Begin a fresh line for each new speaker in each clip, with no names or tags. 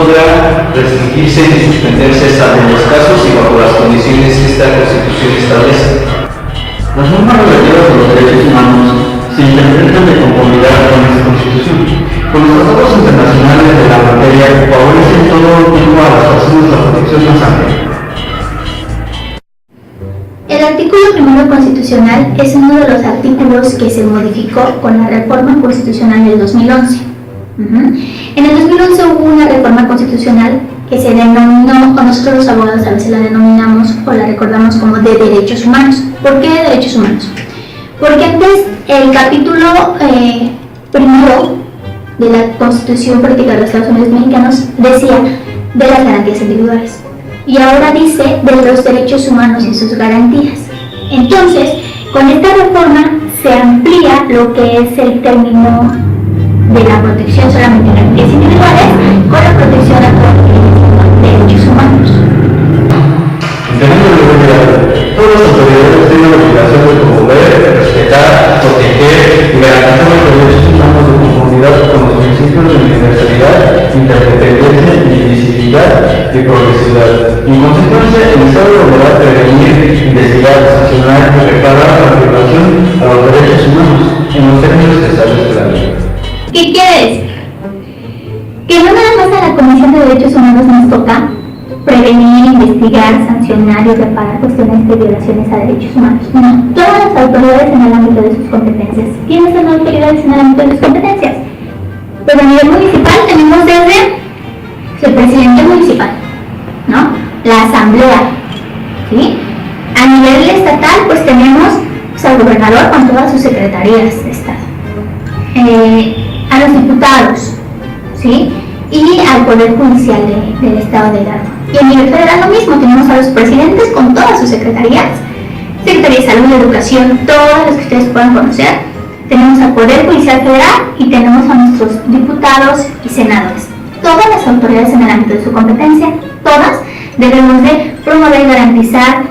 podrá restringirse ni suspenderse salvo en los casos y bajo las condiciones que esta Constitución establece.
Las normas relativas a los derechos humanos se interpretan de conformidad con esta Constitución. Con los tratados internacionales de la materia favorecen todo tipo a las personas la protección más amplia.
El artículo primero constitucional es uno de los artículos que se modificó con la reforma constitucional del 2011. En el 2011 hubo una reforma constitucional que se denominó, o nosotros los abogados a veces la denominamos o la recordamos como de derechos humanos. ¿Por qué de derechos humanos? Porque antes el capítulo primero de la Constitución Política de los Estados Unidos Mexicanos decía de las garantías individuales y ahora dice de los derechos humanos y sus garantías. Entonces, con esta reforma se amplía lo que es el término de la protección solamente de garantías individuales con la protección a todos los derechos humanos.
Todas las autoridades tienen la obligación de promover, respetar, proteger y garantizar los derechos humanos de conformidad con los principios de universalidad, interdependencia, indivisibilidad y progresividad. En consecuencia, el Estado deberá prevenir, investigar, sancionar y reparar la violación a los derechos humanos en los términos que establece la ley.
¿Qué quiere decir? Que no nada más a la Comisión de Derechos Humanos nos toca prevenir, investigar, sancionar y reparar cuestiones de violaciones a derechos humanos. No, todas las autoridades en el ámbito de sus competencias. ¿Quiénes son las autoridades en el ámbito de sus competencias? Pues a nivel municipal tenemos desde el presidente municipal, ¿no? La asamblea, ¿sí? A nivel estatal pues tenemos pues, al gobernador con todas sus secretarías de Estado. A los diputados, ¿sí? Y al Poder Judicial del Estado de Hidalgo. Y a nivel federal lo mismo, tenemos a los presidentes con todas sus secretarías, Secretaría de Salud y Educación, todas las que ustedes puedan conocer. Tenemos al Poder Judicial Federal y tenemos a nuestros diputados y senadores. Todas las autoridades en el ámbito de su competencia, todas debemos de promover, garantizar,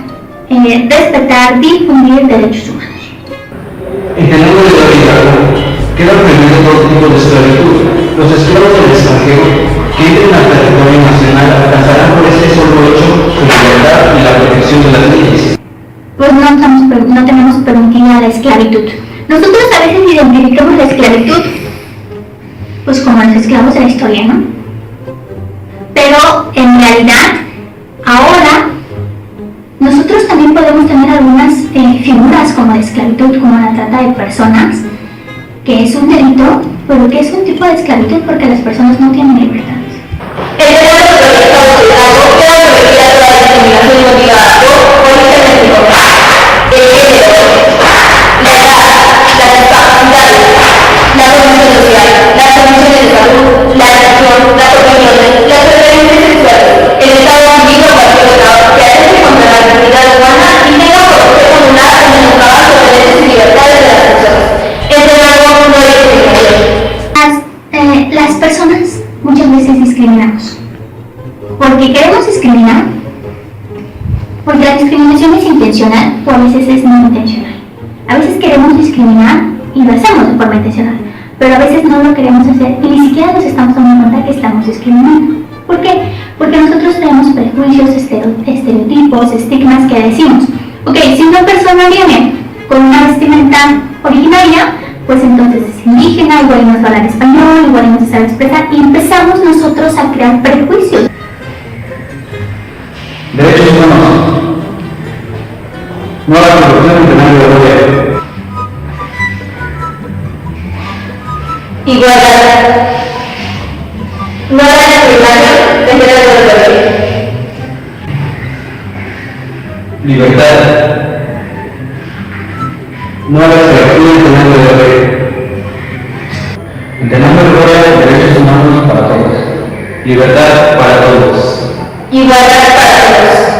respetar, difundir derechos humanos.
Entendiendo de la vida, queda prohibido todo tipo de esclavitud. Los esclavos del extranjero que entren al territorio nacional alcanzarán por este solo hecho su libertad y la protección de las leyes.
Pues no tenemos permitida la esclavitud. Nosotros a veces identificamos la esclavitud pues como los esclavos de la historia, ¿no? Pero en realidad ahora nosotros también podemos tener algunas figuras como de esclavitud, como la trata de personas, que es un delito, pero que es un tipo de esclavitud porque las personas no tienen libertades.
El Estado de Estado de Hidalgo queda prohibida toda discriminación motivada por origen étnico, el género, la edad, las discapacidades, la condición social, las condiciones de salud, la religión, las opiniones, las preferencias sexuales, el estado civil o cualquier otra que atente contra la dignidad humana y tenga por objeto anular o menoscabar los derechos y libertades de las personas. Entre algo no hay discriminación.
Las personas muchas veces discriminamos. ¿Por qué queremos discriminar? Porque la discriminación es intencional o a veces es no intencional. A veces queremos discriminar y lo hacemos de forma intencional, pero a veces no lo queremos hacer y ni siquiera nos estamos dando cuenta que estamos discriminando. ¿Por qué? Porque nosotros tenemos prejuicios, estereotipos, estigmas que decimos. Ok, si una persona viene con una vestimenta originaria, pues entonces es indígena, igual no sabe hablar español, igual no se sabe expresar, y empezamos nosotros a crear prejuicios.
Derechos humanos. No a la corrupción entre nadie de gobierno.
Igualdad. No a la discriminación de género de origen.
Libertad. No a la esclavitud entre nadie de gobierno. Entendamos el derechos humanos para todos. Libertad para todos.
Igualdad para todos.